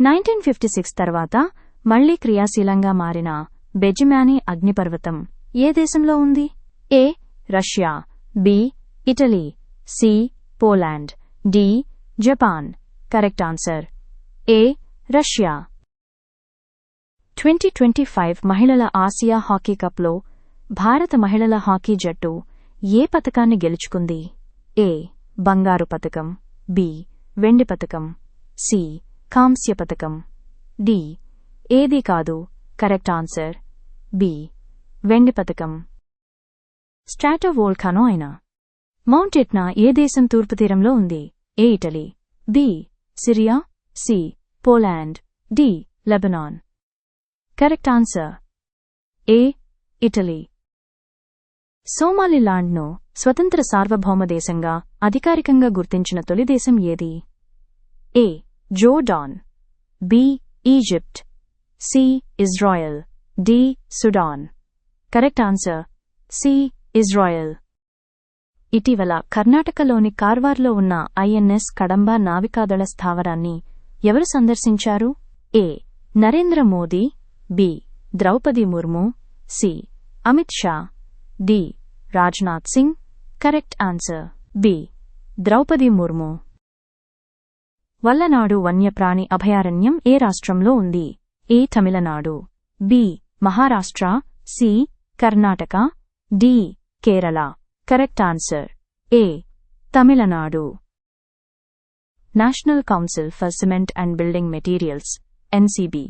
1956 తర్వాత మళ్లీ క్రియాశీలంగా మారిన బెజిమానీ అగ్నిపర్వతం ఏ దేశంలో ఉంది? A. Russia, B. Italy, C. Poland, D. Japan. Correct answer A. Russia. 2025 మహిళల ఆసియా హాకీ కప్లో భారత మహిళల హాకీ జట్టు ఏ పతకాన్ని గెలుచుకుంది? ఏ. బంగారు పతకం, బి. వెండి పతకం, సి. కాంస్య పతకం, డి. ఏదీ కాదు. Correct answer B. వెండి పతకం. స్ట్రాటోవోల్కానో అయిన మౌంట్ ఎట్నా ఏ దేశం తూర్పు తీరంలో ఉంది? A. Italy, B. Syria, C. Poland, D. Lebanon. Correct answer A. Italy. సోమాలిలాండ్ను స్వతంత్ర సార్వభౌమ దేశంగా అధికారికంగా గుర్తించిన తొలి దేశం ఏది? A. Jordan, B. Egypt, C. Israel, D. Sudan. Correct answer C. Israel. ఇటీవల కర్ణాటకలోని కార్వార్లో ఉన్న ఐఎన్ఎస్ కడంబ నావికాదళ స్థావరాన్ని ఎవరు సందర్శించారు? A. Narendra Modi, B. Droupadi Murmu, C. Amit Shah, D. Rajnath Singh. Correct answer B. Droupadi Murmu. Vallanadu వన్యప్రాణి అభయారణ్యం ఏ రాష్ట్రంలో ఉంది? A. Tamil Nadu, B. Maharashtra, C. Karnataka, D. Kerala. Correct answer A. Tamil Nadu. National council for cement and building materials NCB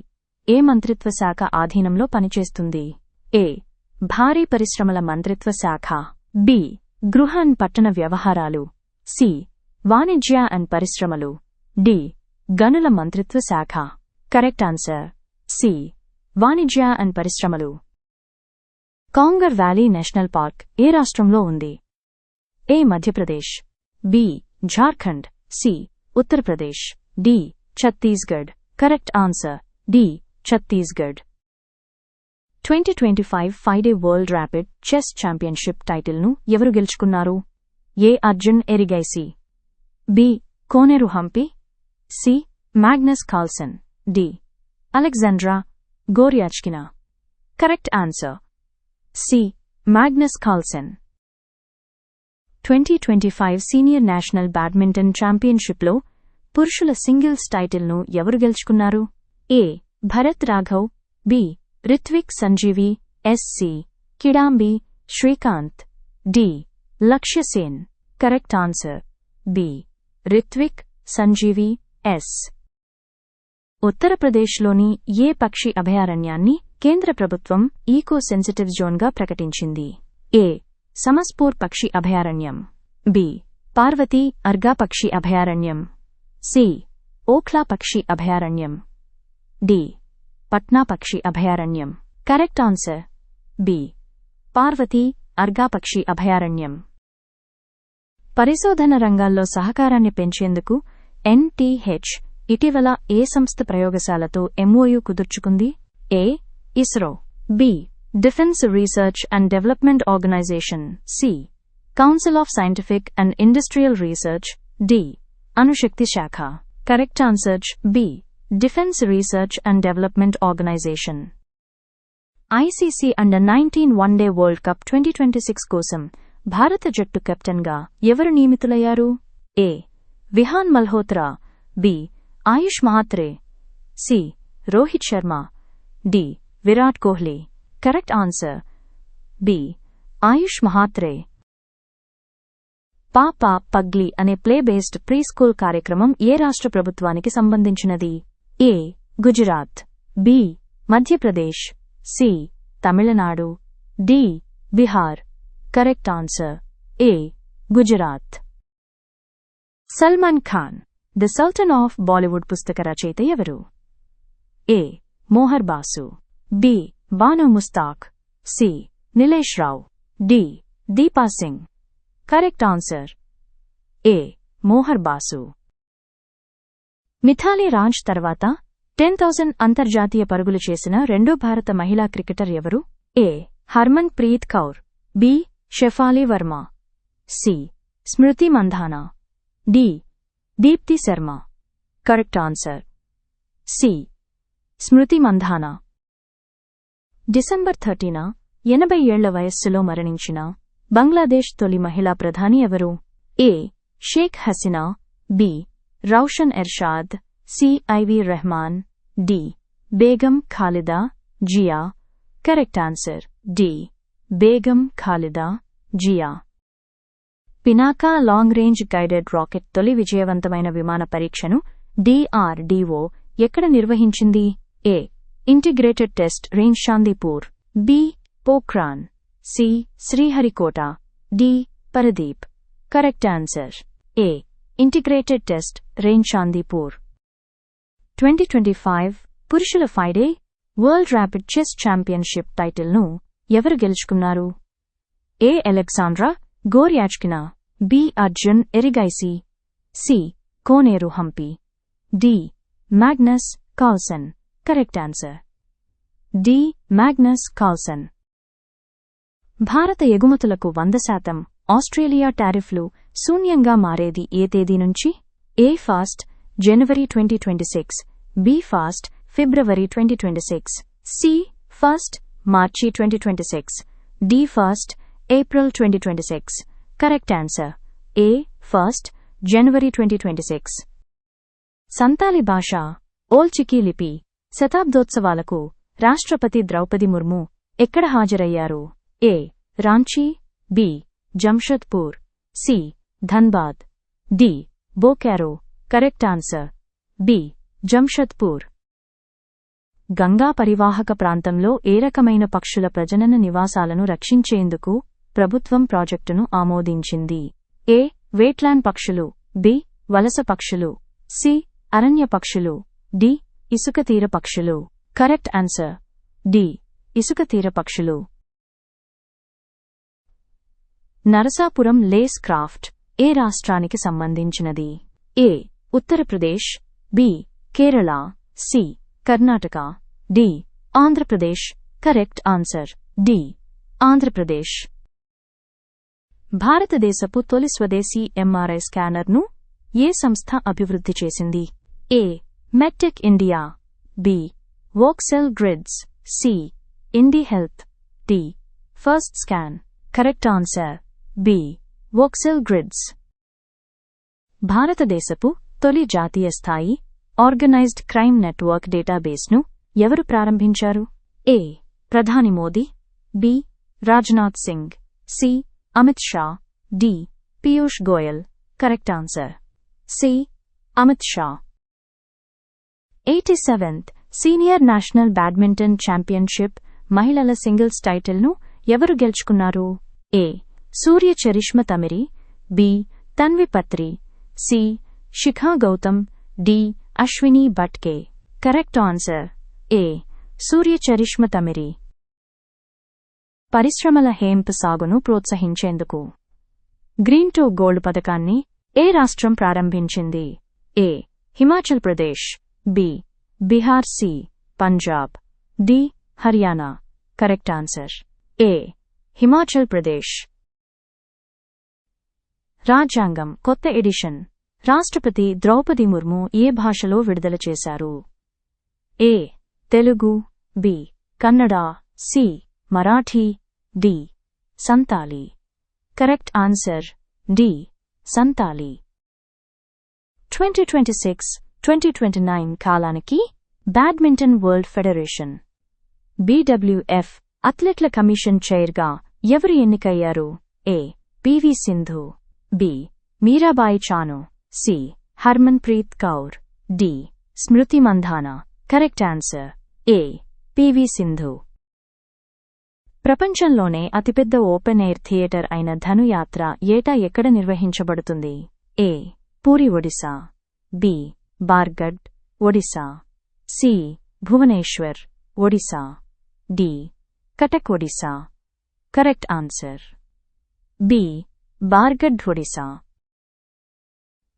ఏ మంత్రిత్వ శాఖ ఆధీనంలో పనిచేస్తుంది? ఏ. భారీ పరిశ్రమల మంత్రిత్వ శాఖ, బి. గృహ అండ్ పట్టణ వ్యవహారాలు, సి. వాణిజ్య అండ్ పరిశ్రమలు, డి. గనుల మంత్రిత్వ శాఖ. Correct answer C. వాణిజ్య అండ్ పరిశ్రమలు. కాంగర్ వ్యాలీ నేషనల్ పార్క్ ఏ రాష్ట్రంలో ఉంది? A. Madhya Pradesh, B. Jharkhand, C. Uttar Pradesh, D. Chhattisgarh. Correct answer D. Chhattisgarh. 2025 FIDE world rapid chess championship టైటిల్ను ఎవరు గెలుచుకున్నారు? A. Arjun Erigaisi, B. Koneru Humpy, C. Magnus Carlsen, D. Alexandra Goryachkina. Correct answer C. Magnus Carlsen. 2025 senior national badminton ఛాంపియన్షిప్లో పురుషుల singles టైటిల్ను ఎవరు గెలుచుకున్నారు? A. Bharat Raghav, B. Rithvik Sanjeevi, S C. Kidambi Srikanth, D. Lakshya Sen. Correct answer B. Rithvik Sanjeevi, S. ఉత్తరప్రదేశ్లోని ఏ పక్షి అభయారణ్యాన్ని కేంద్ర ప్రభుత్వం ఈకో సెన్సిటివ్ జోన్గా ప్రకటించింది? ఏ. సమస్పూర్ పక్షి అభయారణ్యం, బి. పార్వతీ అర్గా పక్షి అభయారణ్యం, సి. ఓఖ్లా పక్షి అభయారణ్యం, డి. పట్నా పక్షి అభయారణ్యం. Correct answer B. Parvati Arga పక్షి అభయారణ్యం. పరిశోధన రంగాల్లో సహకారాన్ని పెంచేందుకు ఎన్టీహెచ్ ఇటీవల ఏ సంస్థ ప్రయోగశాలతో ఎంఓయూ కుదుర్చుకుంది? A. ISRO, B. Defence research and development organisation, C. Council of scientific and industrial research, D. అణుశక్తి శాఖ. Correct answer B. Defence research and development organisation. ICC under nineteen one day world cup 2026 కోసం భారత జట్టు కెప్టెన్గా ఎవరు నియమితులయ్యారు? A. Vihaan Malhotra, B. Ayush Mhatre, C. Rohit Sharma, D. Virat Kohli. Correct answer B. Ayush Mhatre. Papa Pagli అనే play based pre school కార్యక్రమం ఏ రాష్ట్ర ప్రభుత్వానికి సంబంధించినది? A. Gujarat, B. Madhya Pradesh, C. Tamil Nadu, D. Bihar. Correct answer A. Gujarat. Salman Khan the sultan of Bollywood పుస్తక రచయిత ఎవరు? A. Mohar Basu, B. Banu Mushtaq, C. Nilesh Rao, D. Deepa Singh. Correct answer A. Mohar Basu. Mithali Raj తర్వాత 10,000 అంతర్జాతీయ పరుగులు చేసిన రెండో భారత మహిళా క్రికెటర్ ఎవరు? A. Harmanpreet Kaur, B. Shafali Verma, C. Smriti Mandhana, D. Deepti Sharma. Correct answer C. Smriti Mandhana. December 30న 80 ఏళ్ల వయస్సులో మరణించిన బంగ్లాదేశ్ తొలి మహిళా ప్రధాని ఎవరు? A. Sheikh Hasina, B. Raushan Ershad, C. Ivy Rahman, D. Begum Khaleda Zia. Correct answer D. Begum Khaleda Zia. Pinaka long range guided rocket తొలి విజయవంతమైన విమాన పరీక్షను DRDO ఎక్కడ నిర్వహించింది? A. Integrated test range Chandipur, B. Pokhran, C. Sriharikota, D. Paradip. Correct answer A. Integrated test range Chandipur. 2025 పురుషుల FIDE world rapid chess championship టైటిల్ను ఎవరు గెలుచుకున్నారు? A. Alexandra Goryachkina, B. Arjun Erigaisi, C. Koneru Humpy, D. Magnus Carlsen. Correct answer D. Magnus Carlsen. భారత ఎగుమతులకు 100% Australia టారిఫ్లు శూన్యంగా మారేది ఏ తేదీ నుంచి? ఏ. 1 జనవరి 2026, బి. 1 ఫిబ్రవరి 2026, సి. 1 మార్చి 2026, D. 1 April 2026. Correct answer A. 1 జనవరి 2026. సంతాలి భాష ఓల్చికి లిపి శతాబ్దోత్సవాలకు రాష్ట్రపతి ద్రౌపది ముర్ము ఎక్కడ హాజరయ్యారు? A. Ranchi, B. Jamshedpur, C. Dhanbad, D. Bokaro. Correct answer B. Jamshedpur. Ganga పరివాహక ప్రాంతంలో ఏ రకమైన పక్షుల ప్రజనన నివాసాలను రక్షించేందుకు ప్రభుత్వం ప్రాజెక్టును ఆమోదించింది? ఏ. వేట్లాండ్ పక్షులు, బి. వలస పక్షులు, సి. అరణ్య పక్షులు, డి. ఇసుక తీర పక్షులు. Correct answer D. ఇసుక తీర పక్షులు. నరసాపురం లేస్ క్రాఫ్ట్ ఏ రాష్ట్రానికి సంబంధించినది? A. Uttar Pradesh, B. Kerala, C. Karnataka, D. Andhra Pradesh. Correct answer D. Andhra Pradesh. భారతదేశపు తొలి స్వదేశీ MRI స్కానర్ను ఏ సంస్థ అభివృద్ధి చేసింది? A. Medtech India, B. Voxel Grids, C. Indi Health, D. First Scan. Correct answer B. Voxel Grids. భారతదేశపు తొలి జాతీయ స్థాయి ఆర్గనైజ్డ్ క్రైమ్ నెట్వర్క్ డేటాబేస్ను ఎవరు ప్రారంభించారు? ఏ. ప్రధాని Modi, B. Rajnath Singh, C. Amit Shah, D. Piyush Goyal. Correct answer C. Amit Shah. 87th senior national badminton championship మహిళల singles టైటిల్ను ఎవరు గెలుచుకున్నారు? A. Surya Charishma Tamiri, B. Tanvi Patri, C. Shikha Gautam, D. Ashwini Bhatke. Correct answer A. Surya Charishma Tamiri. పరిశ్రమల హేంప్ సాగును ప్రోత్సహించేందుకు గ్రీన్ టు గోల్డ్ పథకాన్ని ఏ రాష్ట్రం ప్రారంభించింది? A. Himachal Pradesh, B. Bihar, C. Punjab, D. Haryana. Correct answer A. Himachal Pradesh. రాజ్యాంగం కొత్త ఎడిషన్ రాష్ట్రపతి ద్రౌపది ముర్ము ఏ భాషలో విడుదల చేశారు? A. Telugu, B. Kannada, C. Marathi, D. Santali. Correct answer D. Santali. 2026-2029 కాలానికి బ్యాడ్మింటన్ వరల్డ్ ఫెడరేషన్ BWF అథ్లెట్ల కమిషన్ చైర్గా ఎవరు ఎన్నికయ్యారు? A. P V Sindhu, B. Mirabai Chanu, C. Harmanpreet Kaur, D. Smriti Mandhana. Correct answer A. P V Sindhu. ప్రపంచంలోనే అతిపెద్ద ఓపెన్ ఎయిర్ థియేటర్ అయిన ధనుయాత్ర ఏటా ఎక్కడ నిర్వహించబడుతుంది? A. Puri, Odisha, B. Bargarh, Odisha, C. Bhubaneswar, Odisha, D. Cuttack, Odisha. Correct answer B. Bargarh, Odisha.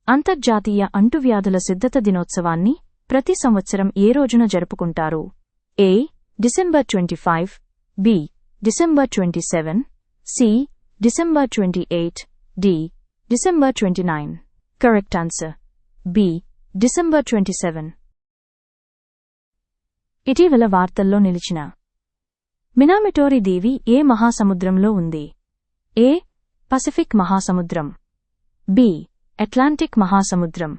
అంతర్జాతీయ అంటువ్యాధుల సిద్ధత దినోత్సవాన్ని ప్రతి సంవత్సరం ఏ రోజున జరుపుకుంటారు? A. December 25, B. December 27, C. December 28, D. December 29. Correct answer B. December 27. ఇటీవల వార్తల్లో నిలిచిన మినామిటోరి దీవి ఏ మహాసముద్రంలో ఉంది? ఏ. పసిఫిక్ మహాసముద్రం, బి. అట్లాంటిక్ మహాసముద్రం,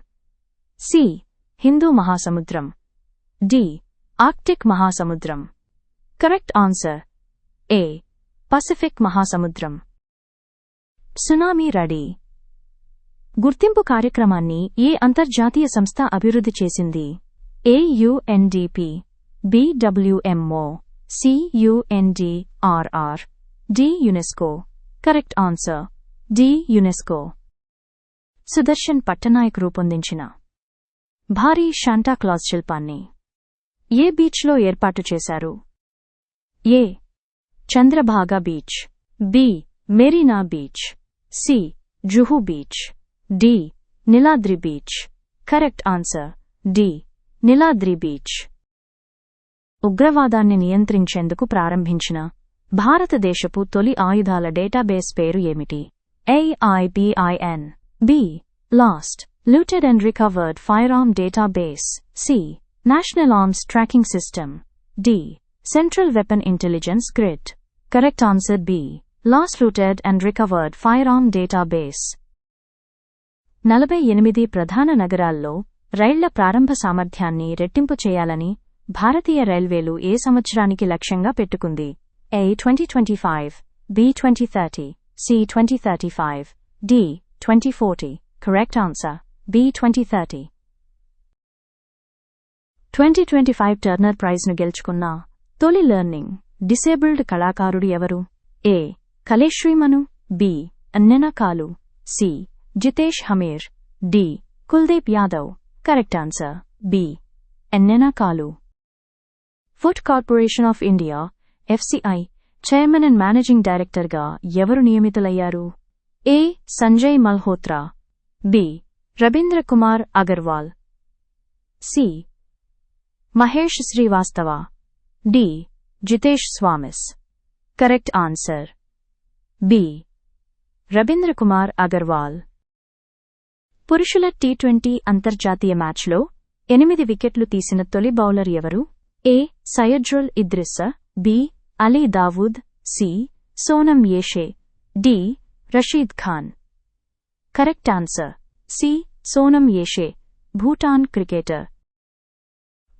సి. హిందూ మహాసముద్రం, డి. ఆర్క్టిక్ మహాసముద్రం. కరెక్ట్ ఆన్సర్ ఏ. పసిఫిక్ మహాసముద్రం. సునామీ రెడీ గుర్తింపు కార్యక్రమాన్ని ఏ అంతర్జాతీయ సంస్థ అభివృద్ధి చేసింది? A. UNDP, B. WMO, C. UNDRR, D. UNESCO. Correct answer D. UNESCO. Sudarsan Pattnaik రూపొందించిన భారీ శాంటాక్లాజ్ శిల్పాన్ని ఏ బీచ్లో ఏర్పాటు చేశారు? A. Chandrabhaga beach, B. Marina beach, C. Juhu beach, D. Niladri beach. Correct answer D. Niladri beach. ఉగ్రవాదాన్ని నియంత్రించేందుకు ప్రారంభించిన భారతదేశపు తొలి ఆయుధాల డేటాబేస్ పేరు ఏమిటి? AIBIN, B. Lost looted and recovered firearm database, C. National arms tracking system, D. Central weapon intelligence grid. Correct answer B. Lost looted and recovered firearm database. 48 ప్రధాన నగరాల్లో రైళ్ల ప్రారంభ సామర్థ్యాన్ని రెట్టింపు చేయాలని భారతీయ రైల్వేలు ఏ సంవత్సరానికి లక్ష్యంగా పెట్టుకుంది? A. 2025, B. 2030, C. 2035, D. 2040. Correct answer B. 2030. 2025 Turner ప్రైజ్ను గెలుచుకున్న తొలి లెర్నింగ్ డిసేబుల్డ్ కళాకారుడు ఎవరు? A. కలేశ్వరి Manu, B. Annena Kalu, C. Jitesh Hamir, D. Kuldeep Yadav. Correct answer B. Annena Kalu. Food corporation of India FCI chairman and managing డైరెక్టర్గా ఎవరు నియమితులయ్యారు? A. Sanjay Malhotra, B. Rabindra Kumar Agarwal, C. Mahesh Srivastava, D. Jitesh స్వామిస్. Correct answer B. Rabindra Kumar Agarwal. పురుషుల T20 అంతర్జాతీయ మ్యాచ్లో 8 వికెట్లు తీసిన తొలి బౌలర్ ఎవరు? A. Syazrul Idrus, B. Ali Dawood, C. Sonam Yeshey, D. Rashid Khan. Correct answer C. Sonam Yeshey, Bhutan cricketer.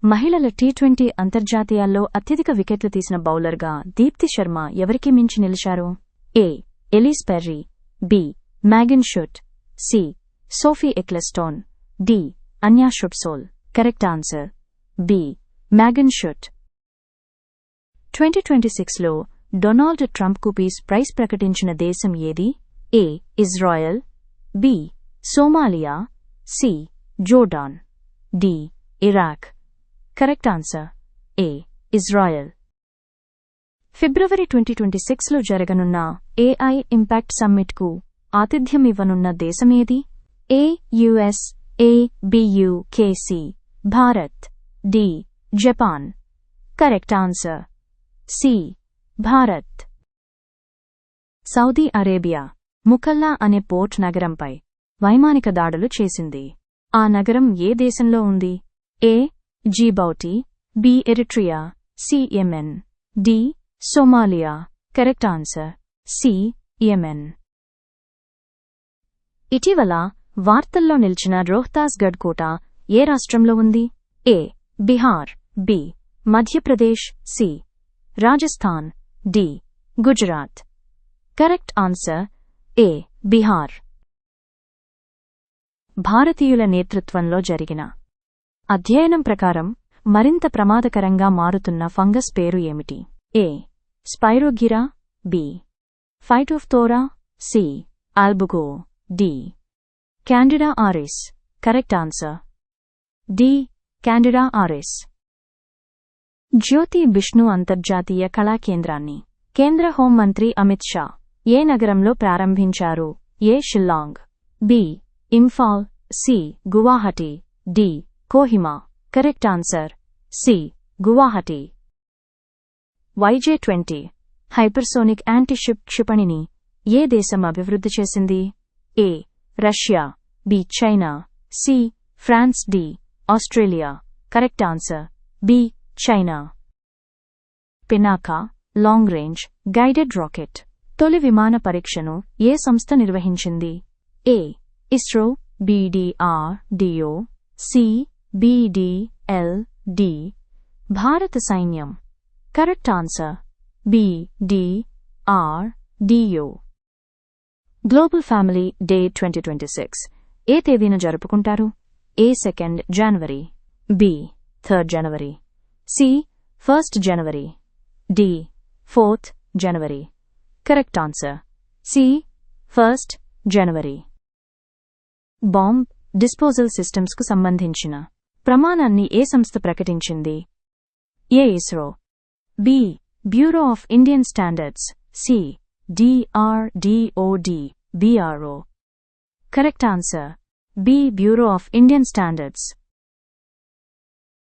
మహిళల T20 అంతర్జాతీయాల్లో అత్యధిక వికెట్లు తీసిన బౌలర్గా దీప్తి శర్మ ఎవరికి మించి నిలిచారు? A. Ellyse Perry, B. Megan Schutt, C. Sophie Ecclestone, D. Anya Shrubsole. Correct answer B. Megan Schutt. 2026లో Donald ట్రంప్కు peace prize ప్రకటించిన దేశం ఏది? A. Israel, B. Somalia, C. Jordan, D. Iraq. Correct answer A. Israel. ఫిబ్రవరి 2026లో జరగనున్న AI impact సమ్మిట్కు ఆతిథ్యం ఇవ్వనున్న దేశమేది? A. US, A. B. UK, C. Bharat, D. Japan. Correct answer C. Bharat. Saudi Arabia Mukalla అనే పోర్ట్ నగరంపై వైమానిక దాడులు చేసింది. ఆ నగరం ఏ దేశంలో ఉంది? A. Djibouti, B. Eritrea, C. Yemen, D. Somalia. Correct answer C. Yemen. ఇటీవల వార్తల్లో నిలిచిన రోహ్తాస్ గఢ్ కోట ఏ రాష్ట్రంలో ఉంది? A. Bihar, B. Madhya Pradesh, C. Rajasthan, D. Gujarat. Correct answer A. Bihar. భారతీయుల నేతృత్వంలో జరిగిన అధ్యయనం ప్రకారం మరింత ప్రమాదకరంగా మారుతున్న ఫంగస్ పేరు ఏమిటి? A. Spirogyra, B. Phytophthora, C. Albugo, D. Candida auris. Correct answer D. Candida auris. Jyoti Bishnu అంతర్జాతీయ కళా కేంద్రాన్ని కేంద్ర హోంమంత్రి అమిత్ షా ఏ నగరంలో ప్రారంభించారు? A. Shillong, B. Imphal, C. Guwahati, D. Kohima. Correct answer C. Guwahati. YJ-20 hypersonic anti ship క్షిపణిని ఏ దేశం అభివృద్ధి చేసింది? A. Russia, B. China, C. France, D. Australia. Correct answer B. China. Pinaka long range guided rocket తొలి విమాన పరీక్షను ఏ సంస్థ నిర్వహించింది? A. ISRO, BDRDO, C. BDLD. భారత సైన్యం. Correct answer BDRDO. Global family day 2026 ఏ తేదీన జరుపుకుంటారు? ఏ 2 జనవరి, బి 3 జనవరి, సి 1 జనవరి, డి 4 జనవరి. కరెక్ట్ ఆన్సర్ సి 1 జనవరి. బాంబ్ డిస్పోజల్ సిస్టమ్స్కు సంబంధించిన ప్రమాణాన్ని ఏ సంస్థ ప్రకటించింది? A. ISRO, B. Bureau of Indian standards, C. DRDOD, BRO. Correct answer B. Bureau of Indian standards.